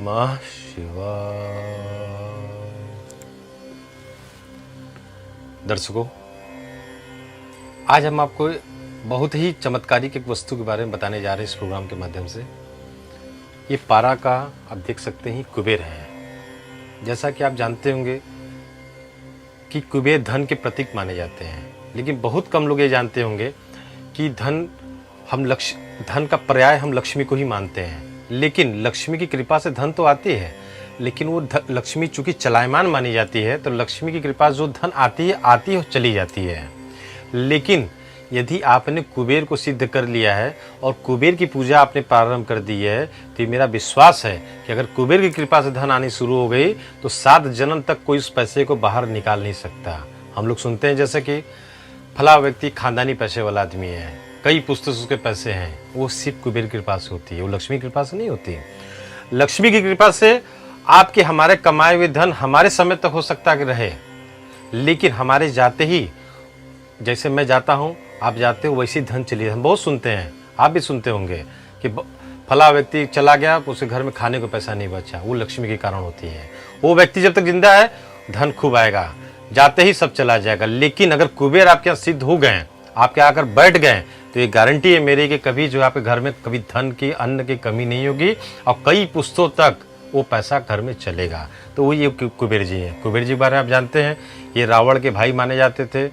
नमः शिवाय। दर्शकों, आज हम आपको बहुत ही चमत्कारिक एक वस्तु के बारे में बताने जा रहे हैं इस प्रोग्राम के माध्यम से। ये पारा का आप देख सकते हैं कुबेर है। जैसा कि आप जानते होंगे कि कुबेर धन के प्रतीक माने जाते हैं, लेकिन बहुत कम लोग ये जानते होंगे कि धन का पर्याय हम लक्ष्मी को ही मानते हैं। लेकिन लक्ष्मी की कृपा से धन तो आती है, लेकिन वो लक्ष्मी चूंकि चलायमान मानी जाती है, तो लक्ष्मी की कृपा जो धन आती है और चली जाती है। लेकिन यदि आपने कुबेर को सिद्ध कर लिया है और कुबेर की पूजा आपने प्रारंभ कर दी है, तो मेरा विश्वास है कि अगर कुबेर की कृपा से धन आनी शुरू हो गई तो 7 जन्म तक कोई उस पैसे को बाहर निकाल नहीं सकता। हम लोग सुनते हैं जैसे कि फला व्यक्ति खानदानी पैसे वाला आदमी है, कई पुस्तक उसके पैसे हैं, वो सिर्फ कुबेर की कृपा से होती है, वो लक्ष्मी की कृपा से नहीं होती। लक्ष्मी की कृपा से आपके हमारे कमाए हुए धन हमारे समय तक हो सकता है रहे, लेकिन हमारे जाते ही, जैसे मैं जाता हूँ आप जाते हो, वैसे धन चली। हम बहुत सुनते हैं, आप भी सुनते होंगे कि फला व्यक्ति चला गया, उसके घर में खाने को पैसा नहीं बचा, वो लक्ष्मी के कारण होती है। वो व्यक्ति जब तक जिंदा है धन खूब आएगा, जाते ही सब चला जाएगा। लेकिन अगर कुबेर आपके यहाँ सिद्ध हो गए, आपके आकर बैठ गए, तो ये गारंटी है मेरी कि कभी जो आपके घर में कभी धन की, अन्न की कमी नहीं होगी और कई पुस्तों तक वो पैसा घर में चलेगा। तो वो ये कुबेर जी हैं। कुबेर जी के बारे में आप जानते हैं, ये रावण के भाई माने जाते थे।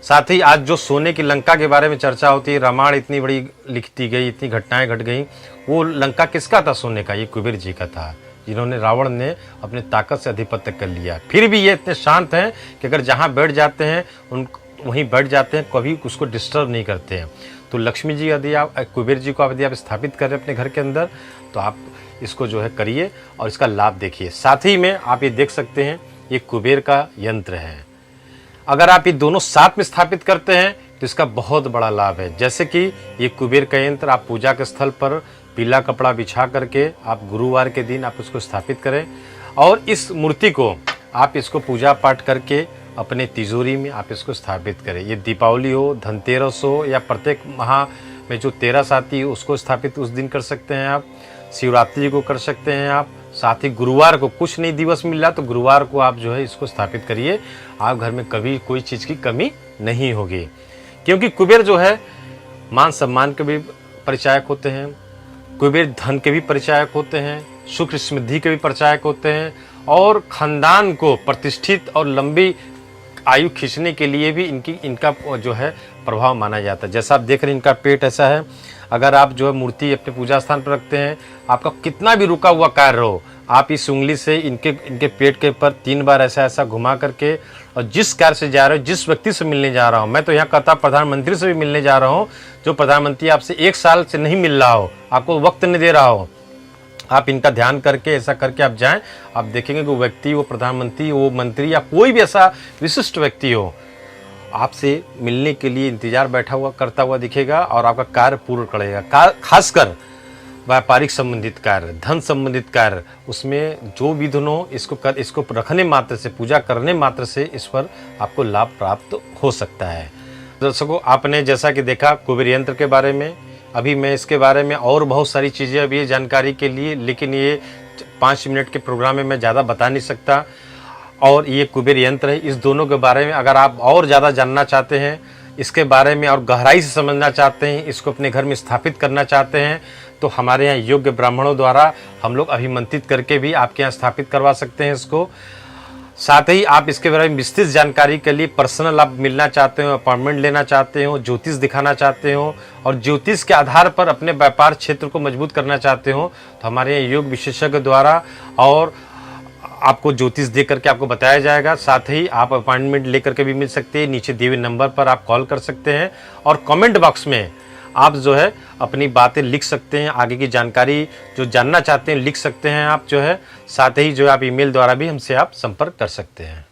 साथ ही आज जो सोने की लंका के बारे में चर्चा होती है, रामायण इतनी बड़ी लिखती गई, इतनी घटनाएं घट गई, वो लंका किसका था सोने का? ये कुबेर जी का था, जिन्होंने रावण ने अपने ताकत से आधिपत्य कर लिया। फिर भी ये इतने शांत हैं कि अगर जहाँ बैठ जाते हैं वहीं बैठ जाते हैं, कभी उसको डिस्टर्ब नहीं करते हैं। तो लक्ष्मी जी यदि आप कुबेर जी को यदि आप स्थापित करें अपने घर के अंदर, तो आप इसको जो है करिए और इसका लाभ देखिए। साथ ही में आप ये देख सकते हैं, ये कुबेर का यंत्र है। अगर आप ये दोनों साथ में स्थापित करते हैं तो इसका बहुत बड़ा लाभ है। जैसे कि ये कुबेर का यंत्र आप पूजा के स्थल पर पीला कपड़ा बिछा करके आप गुरुवार के दिन आप इसको स्थापित करें और इस मूर्ति को आप इसको पूजा पाठ करके अपने तिजोरी में आप इसको स्थापित करें। ये दीपावली हो, धनतेरस हो या प्रत्येक माह में जो 13 आती है उसको स्थापित उस दिन कर सकते हैं आप। शिवरात्रि को कर सकते हैं आप। साथ ही गुरुवार को, कुछ नहीं दिवस मिल रहा तो गुरुवार को आप जो है इसको स्थापित करिए। आप घर में कभी कोई चीज़ की कमी नहीं होगी, क्योंकि कुबेर जो है मान सम्मान के भी परिचायक होते हैं, कुबेर धन के भी परिचायक होते हैं, सुख समृद्धि के भी परिचायक होते हैं और खानदान को प्रतिष्ठित और लंबी आयु खींचने के लिए भी इनका जो है प्रभाव माना जाता है। जैसा आप देख रहे हैं इनका पेट ऐसा है। अगर आप जो है मूर्ति अपने पूजा स्थान पर रखते हैं, आपका कितना भी रुका हुआ कार्य हो, आप इस उंगली से इनके पेट के ऊपर 3 बार ऐसा घुमा करके, और जिस कार्य से जा रहे हो, जिस व्यक्ति से मिलने जा रहा हूँ, मैं तो यहाँ कहता प्रधानमंत्री से भी मिलने जा रहा हूँ, जो प्रधानमंत्री आपसे 1 साल से नहीं मिल रहा हो, आपको वक्त नहीं दे रहा हो, आप इनका ध्यान करके ऐसा करके आप जाएं, आप देखेंगे कि वो व्यक्ति, वो प्रधानमंत्री, वो मंत्री या कोई भी ऐसा विशिष्ट व्यक्ति हो, आपसे मिलने के लिए इंतजार बैठा हुआ करता हुआ दिखेगा और आपका कार्य पूर्ण करेगा। खासकर व्यापारिक संबंधित कार्य, धन संबंधित कार्य, उसमें जो भी हो इसको रखने मात्र से, पूजा करने मात्र से इस पर आपको लाभ प्राप्त हो सकता है। दर्शकों, आपने जैसा कि देखा कुबेर यंत्र के बारे में, अभी मैं इसके बारे में और बहुत सारी चीज़ें अभी जानकारी के लिए, लेकिन ये 5 मिनट के प्रोग्राम में मैं ज़्यादा बता नहीं सकता। और ये कुबेर यंत्र है, इस दोनों के बारे में अगर आप और ज़्यादा जानना चाहते हैं, इसके बारे में और गहराई से समझना चाहते हैं, इसको अपने घर में स्थापित करना चाहते हैं, तो हमारे यहाँ योग्य ब्राह्मणों द्वारा हम लोग अभिमंत्रित करके भी आपके यहाँ स्थापित करवा सकते हैं इसको। साथ ही आप इसके बारे में विस्तृत जानकारी के लिए पर्सनल आप मिलना चाहते हो, अपॉइंटमेंट लेना चाहते हो, ज्योतिष दिखाना चाहते हो और ज्योतिष के आधार पर अपने व्यापार क्षेत्र को मजबूत करना चाहते हो, तो हमारे यहाँ योग विशेषज्ञ द्वारा और आपको ज्योतिष दे करके आपको बताया जाएगा। साथ ही आप अपॉइंटमेंट लेकर के भी मिल सकते हैं। नीचे दिए हुए नंबर पर आप कॉल कर सकते हैं और कमेंट बॉक्स में आप जो है अपनी बातें लिख सकते हैं, आगे की जानकारी जो जानना चाहते हैं लिख सकते हैं आप जो है। साथ ही जो आप ईमेल द्वारा भी हमसे आप संपर्क कर सकते हैं।